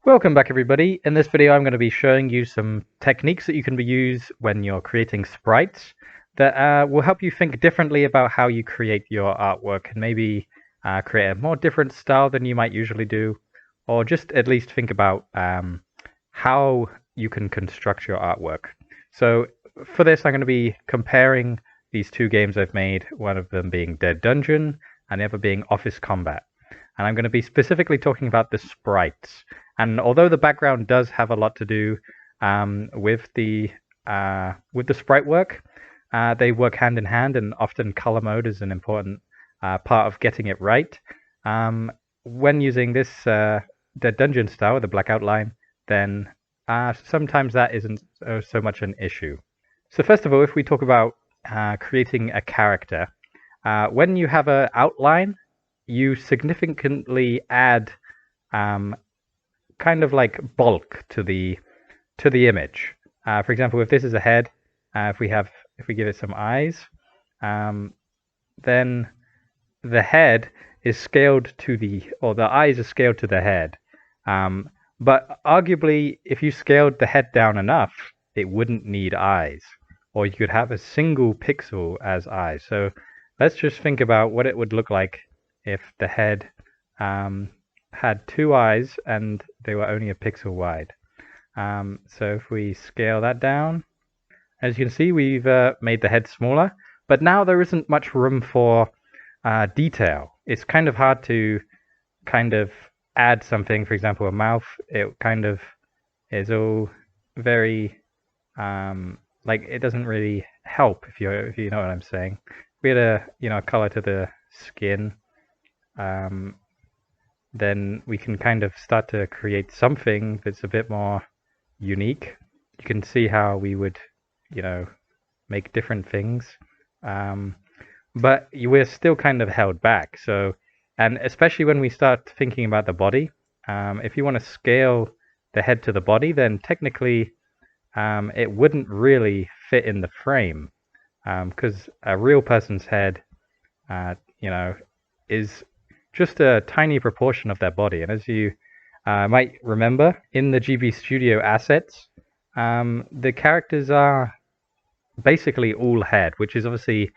Welcome back, everybody. In this video I'm going to be showing you some techniques that you can use when you're creating sprites that will help you think differently about how you create your artwork and maybe create a more different style than you might usually do, or just at least think about how you can construct your artwork. So for this I'm going to be comparing these two games I've made, one of them being Dead Dungeon and the other being Office Combat. And I'm going to be specifically talking about the sprites. And although the background does have a lot to do with the sprite work, they work hand in hand, and often color mode is an important part of getting it right. When using this Dead Dungeon style with the black outline, then sometimes that isn't so much an issue. So first of all, if we talk about creating a character, when you have an outline, you significantly add kind of like bulk to the image. For example, if this is a head, if we give it some eyes, then the head is scaled to the eyes are scaled to the head. But arguably, if you scaled the head down enough, it wouldn't need eyes, or you could have a single pixel as eyes. So let's just think about what it would look like if the head had two eyes and they were only a pixel wide. So if we scale that down, as you can see, we've made the head smaller, but now there isn't much room for detail. It's kind of hard to kind of add something, for example, a mouth. It kind of is all very like it doesn't really help if you know what I'm saying. We had a color to the skin. Then we can kind of start to create something that's a bit more unique. You can see how we would, make different things. But we're still kind of held back. So, and especially when we start thinking about the body, if you want to scale the head to the body, then technically it wouldn't really fit in the frame, because a real person's head, is just a tiny proportion of their body. And as you might remember, in the GB Studio assets, the characters are basically all head, which is obviously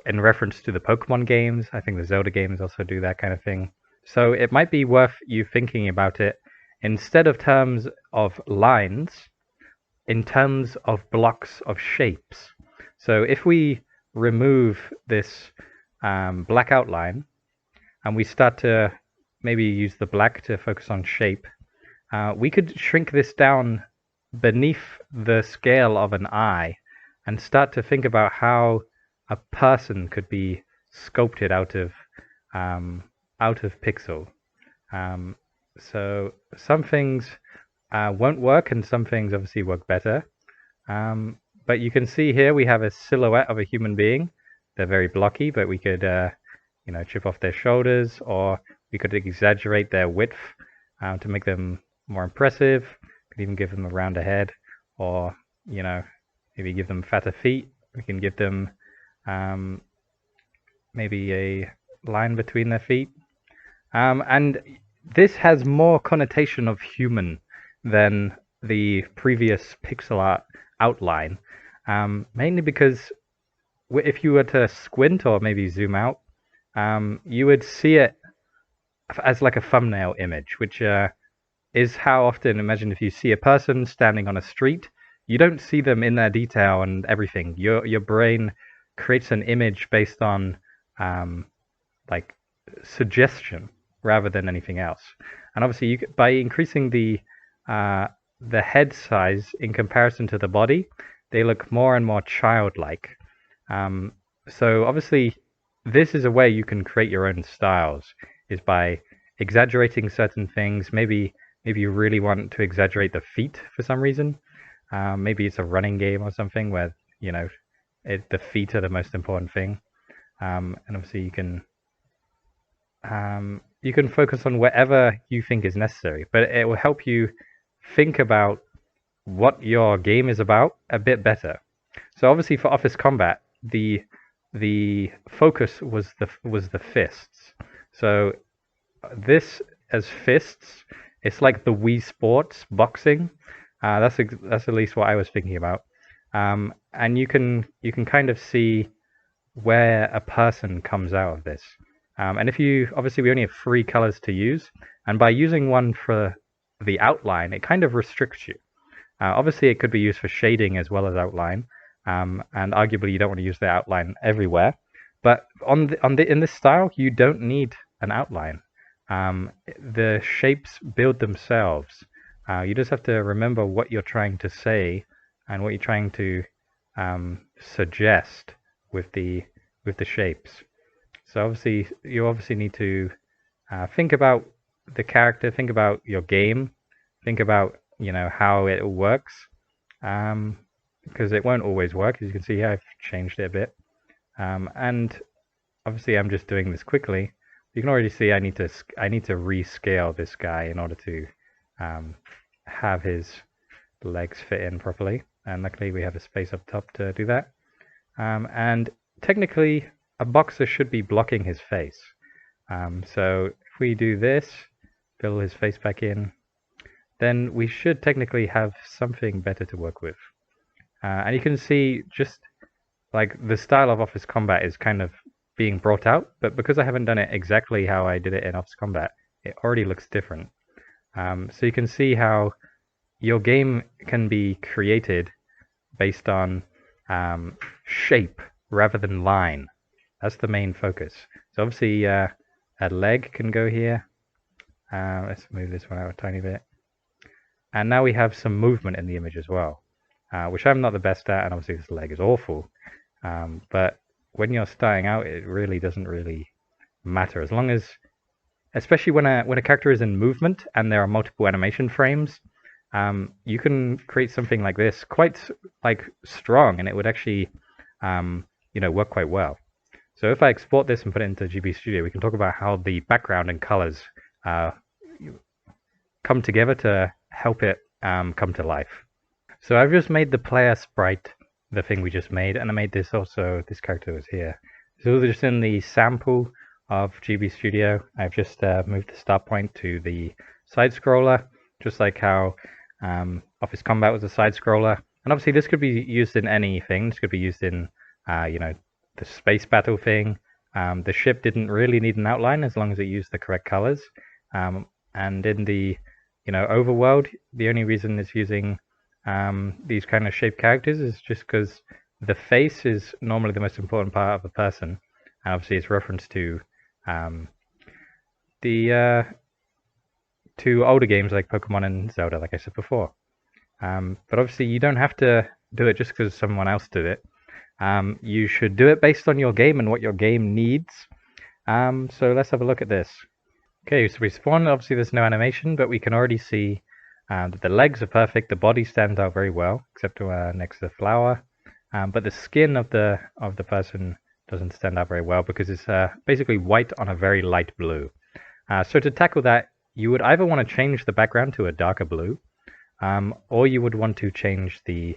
in reference to the Pokemon games. I think the Zelda games also do that kind of thing. So it might be worth you thinking about it instead of terms of lines, in terms of blocks of shapes. So if we remove this black outline, and we start to maybe use the black to focus on shape, we could shrink this down beneath the scale of an eye and start to think about how a person could be sculpted out of pixel. So some things won't work, and some things obviously work better. But you can see here we have a silhouette of a human being. They're very blocky, but we could chip off their shoulders, or we could exaggerate their width to make them more impressive. Could even give them a rounder head, or maybe give them fatter feet. We can give them maybe a line between their feet, and this has more connotation of human than the previous pixel art outline, mainly because if you were to squint or maybe zoom out, you would see it as like a thumbnail image, which is how often, imagine if you see a person standing on a street, you don't see them in their detail and everything. Your brain creates an image based on like suggestion rather than anything else. And obviously, by increasing the head size in comparison to the body, they look more and more childlike. So obviously, this is a way you can create your own styles, is by exaggerating certain things. Maybe you really want to exaggerate the feet for some reason. Maybe it's a running game or something where the feet are the most important thing. And obviously you can focus on whatever you think is necessary, but it will help you think about what your game is about a bit better. So obviously for Office Combat, the focus was the fists. So this as fists It's like the Wii Sports boxing. That's at least what I was thinking about. And you can kind of see where a person comes out of this. And if you obviously we only have 3 colors to use, and by using one for the outline, it kind of restricts you. Obviously, it could be used for shading as well as outline, and arguably you don't want to use the outline everywhere. But in this style, you don't need an outline. The shapes build themselves. You just have to remember what you're trying to say and what you're trying to suggest with the shapes. So obviously, you obviously need to think about the character, think about your game, think about how it works, because it won't always work. As you can see here, I've changed it a bit, and obviously I'm just doing this quickly. You can already see I need to rescale this guy in order to have his legs fit in properly, and luckily we have a space up top to do that. And technically, a boxer should be blocking his face. So if we do this, fill his face back in, then we should technically have something better to work with. And you can see just like the style of Office Combat is kind of being brought out, but because I haven't done it exactly how I did it in Office Combat, it already looks different. So you can see how your game can be created based on shape rather than line. That's the main focus. So obviously a leg can go here. Let's move this one out a tiny bit. And now we have some movement in the image as well, which I'm not the best at, and obviously this leg is awful. But when you're starting out, it really doesn't really matter, as long as, especially when a character is in movement and there are multiple animation frames, you can create something like this quite like strong, and it would actually work quite well. So if I export this and put it into GB Studio, we can talk about how the background and colors come together to help it come to life. So I've just made the player sprite, the thing we just made, and I made this also, this character was here. So those are just in the sample of GB Studio. I've just moved the start point to the side scroller, just like how Office Combat was a side scroller. And obviously this could be used in anything. This could be used in, the space battle thing. The ship didn't really need an outline as long as it used the correct colors. And in the overworld, the only reason it's using these kind of shaped characters is just because the face is normally the most important part of a person. And obviously it's reference to to older games like Pokemon and Zelda, like I said before. But obviously you don't have to do it just because someone else did it. You should do it based on your game and what your game needs. So let's have a look at this. Okay, so we spawn. Obviously there's no animation, but we can already see that the legs are perfect. The body stands out very well, except next to the flower. But the skin of the person doesn't stand out very well because it's basically white on a very light blue. So to tackle that, you would either want to change the background to a darker blue, or you would want to change the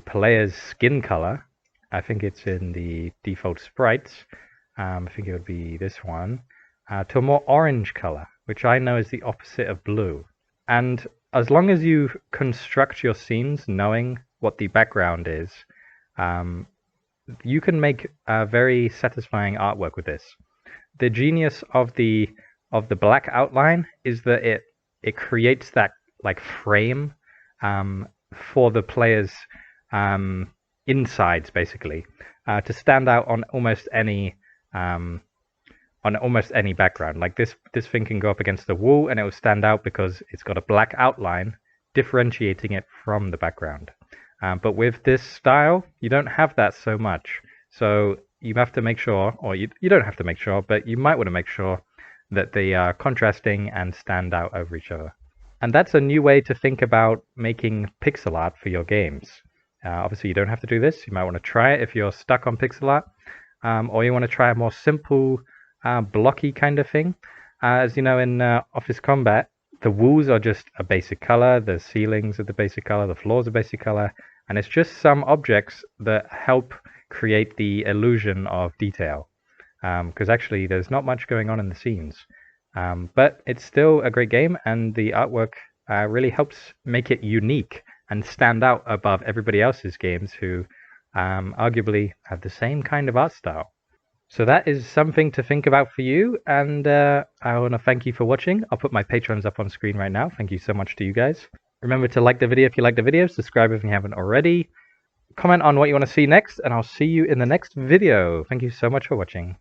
player's skin color. I think it's in the default sprites. I think it would be this one, to a more orange color, which I know is the opposite of blue. And as long as you construct your scenes knowing what the background is, you can make a very satisfying artwork with this. The genius of the black outline is that it creates that like frame for the player's insides, basically, to stand out on almost any background. Like this thing can go up against the wall and it will stand out because it's got a black outline differentiating it from the background. But with this style, you don't have that so much. So you have to make sure, or you don't have to make sure, but you might want to make sure that they are contrasting and stand out over each other. And that's a new way to think about making pixel art for your games. Obviously, you don't have to do this. You might want to try it if you're stuck on pixel art, or you want to try a more simple, blocky kind of thing. As you know, in Office Combat, the walls are just a basic color, the ceilings are the basic color, the floors are basic color, and it's just some objects that help create the illusion of detail. Because actually, there's not much going on in the scenes. But it's still a great game, and the artwork really helps make it unique and stand out above everybody else's games who arguably have the same kind of art style. So that is something to think about for you, and I want to thank you for watching. I'll put my patrons up on screen right now. Thank you so much to you guys. Remember to like the video if you like the video, subscribe if you haven't already, comment on what you want to see next, and I'll see you in the next video. Thank you so much for watching.